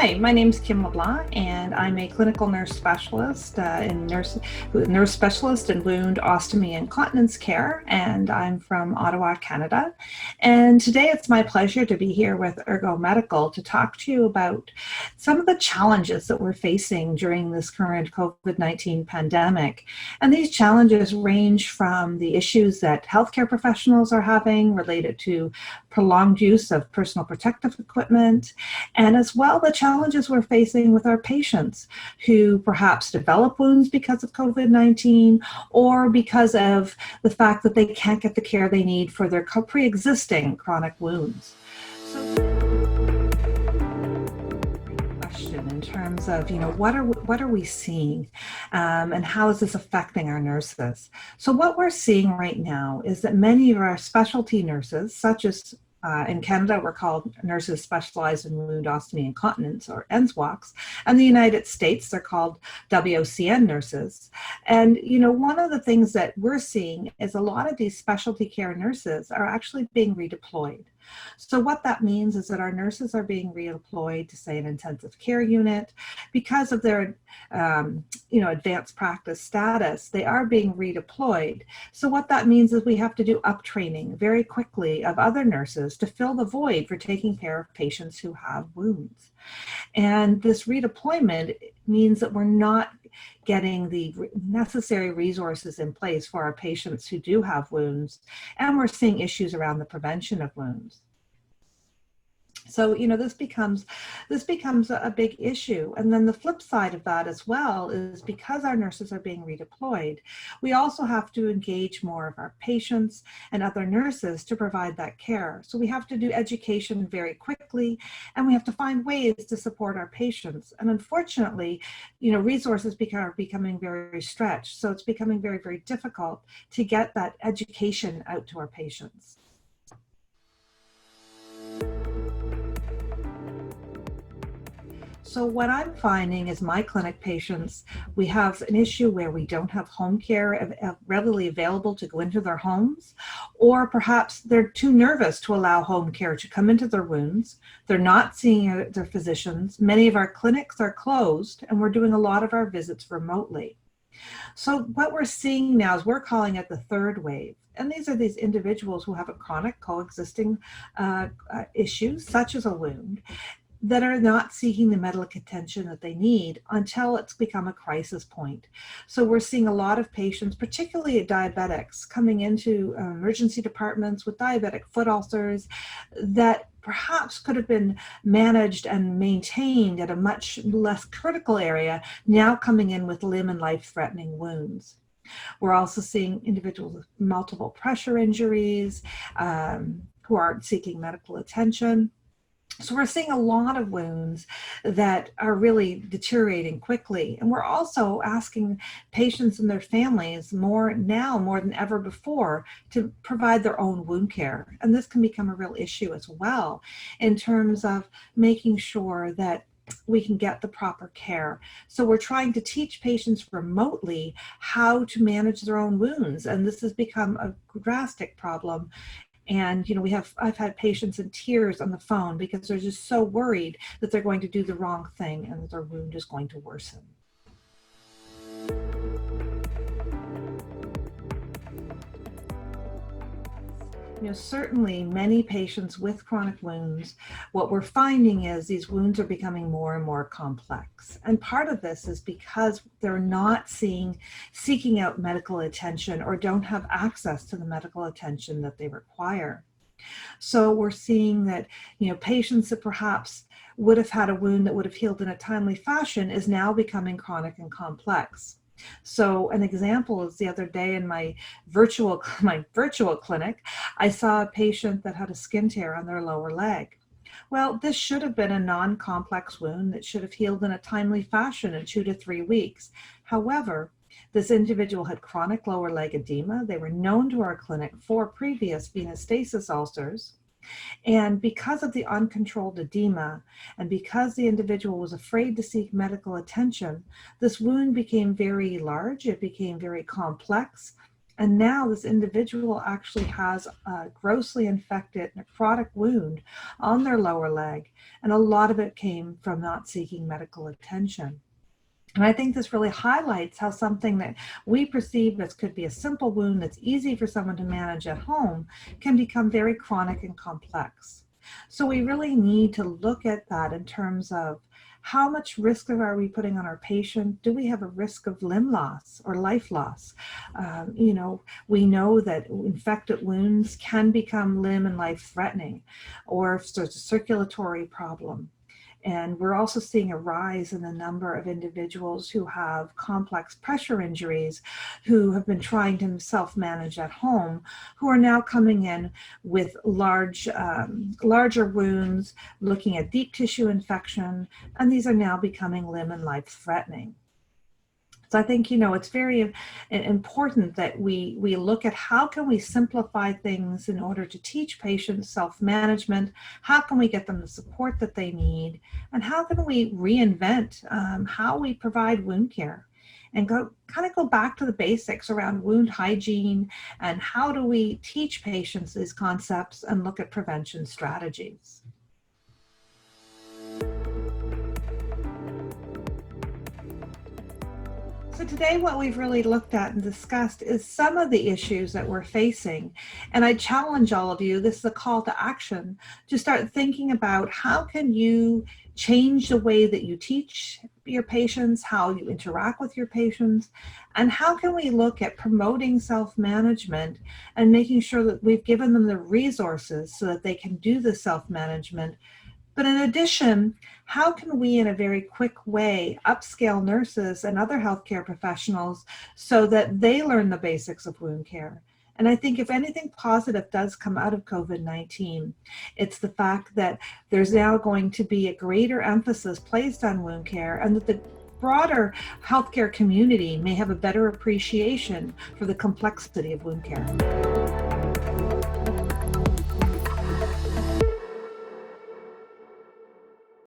Hi, my name is Kim LeBlanc, and I'm a clinical nurse specialist nurse specialist in wound, ostomy, and continence care, and I'm from Ottawa, Canada. And today it's my pleasure to be here with Ergo Medical to talk to you about some of the challenges that we're facing during this current COVID-19 pandemic. And these challenges range from the issues that healthcare professionals are having related to prolonged use of personal protective equipment, and as well the challenges we're facing with our patients who perhaps develop wounds because of COVID-19 or because of the fact that they can't get the care they need for their pre-existing chronic wounds. So question in terms of, what are we seeing, and how is this affecting our nurses? So what we're seeing right now is that many of our specialty nurses, such as in Canada, we're called nurses specialized in wound, ostomy, and continence, or NSWOCs. And the United States, they're called WOCN nurses. And, one of the things that we're seeing is a lot of these specialty care nurses are actually being redeployed. So what that means is that our nurses are being redeployed to, say, an intensive care unit because of their, advanced practice status. They are being redeployed. So what that means is we have to do uptraining very quickly of other nurses to fill the void for taking care of patients who have wounds. And this redeployment means that we're not getting the necessary resources in place for our patients who do have wounds, and we're seeing issues around the prevention of wounds. So, this becomes a big issue. And then the flip side of that as well is because our nurses are being redeployed, we also have to engage more of our patients and other nurses to provide that care. So we have to do education very quickly, and we have to find ways to support our patients. And unfortunately, resources are becoming very stretched. So it's becoming very, very difficult to get that education out to our patients. So what I'm finding is my clinic patients, we have an issue where we don't have home care readily available to go into their homes, or perhaps they're too nervous to allow home care to come into their wounds. They're not seeing their physicians. Many of our clinics are closed, and we're doing a lot of our visits remotely. So what we're seeing now is we're calling it the third wave. And these are these individuals who have a chronic coexisting issues, such as a wound, that are not seeking the medical attention that they need until it's become a crisis point. So we're seeing a lot of patients, particularly diabetics, coming into emergency departments with diabetic foot ulcers that perhaps could have been managed and maintained at a much less critical area, now coming in with limb and life-threatening wounds. We're also seeing individuals with multiple pressure injuries who aren't seeking medical attention. So we're seeing a lot of wounds that are really deteriorating quickly. And we're also asking patients and their families more than ever before to provide their own wound care. And this can become a real issue as well in terms of making sure that we can get the proper care. So we're trying to teach patients remotely how to manage their own wounds. And this has become a drastic problem. And, I've had patients in tears on the phone because they're just so worried that they're going to do the wrong thing and that their wound is going to worsen. Certainly many patients with chronic wounds, what we're finding is these wounds are becoming more and more complex. And part of this is because they're not seeking out medical attention or don't have access to the medical attention that they require. So we're seeing that, patients that perhaps would have had a wound that would have healed in a timely fashion is now becoming chronic and complex. So an example is the other day in my virtual clinic, I saw a patient that had a skin tear on their lower leg. Well, this should have been a non-complex wound that should have healed in a timely fashion in 2 to 3 weeks. However, this individual had chronic lower leg edema. They were known to our clinic for previous venous stasis ulcers. And because of the uncontrolled edema, and because the individual was afraid to seek medical attention, this wound became very large, it became very complex, And now this individual actually has a grossly infected necrotic wound on their lower leg. And a lot of it came from not seeking medical attention. And I think this really highlights how something that we perceive as could be a simple wound that's easy for someone to manage at home can become very chronic and complex. So we really need to look at that in terms of how much risk are we putting on our patient? Do we have a risk of limb loss or life loss? We know that infected wounds can become limb and life threatening, or if there's a circulatory problem. And we're also seeing a rise in the number of individuals who have complex pressure injuries, who have been trying to self-manage at home, who are now coming in with larger wounds, looking at deep tissue infection, and these are now becoming limb and life threatening. So I think, it's very important that we look at how can we simplify things in order to teach patients self-management, how can we get them the support that they need, and how can we reinvent how we provide wound care and go back to the basics around wound hygiene and how do we teach patients these concepts and look at prevention strategies. So today what we've really looked at and discussed is some of the issues that we're facing. And I challenge all of you, this is a call to action, to start thinking about how can you change the way that you teach your patients, how you interact with your patients, and how can we look at promoting self-management and making sure that we've given them the resources so that they can do the self-management. But in addition, how can we, in a very quick way, upscale nurses and other healthcare professionals so that they learn the basics of wound care? And I think if anything positive does come out of COVID-19, it's the fact that there's now going to be a greater emphasis placed on wound care, and that the broader healthcare community may have a better appreciation for the complexity of wound care.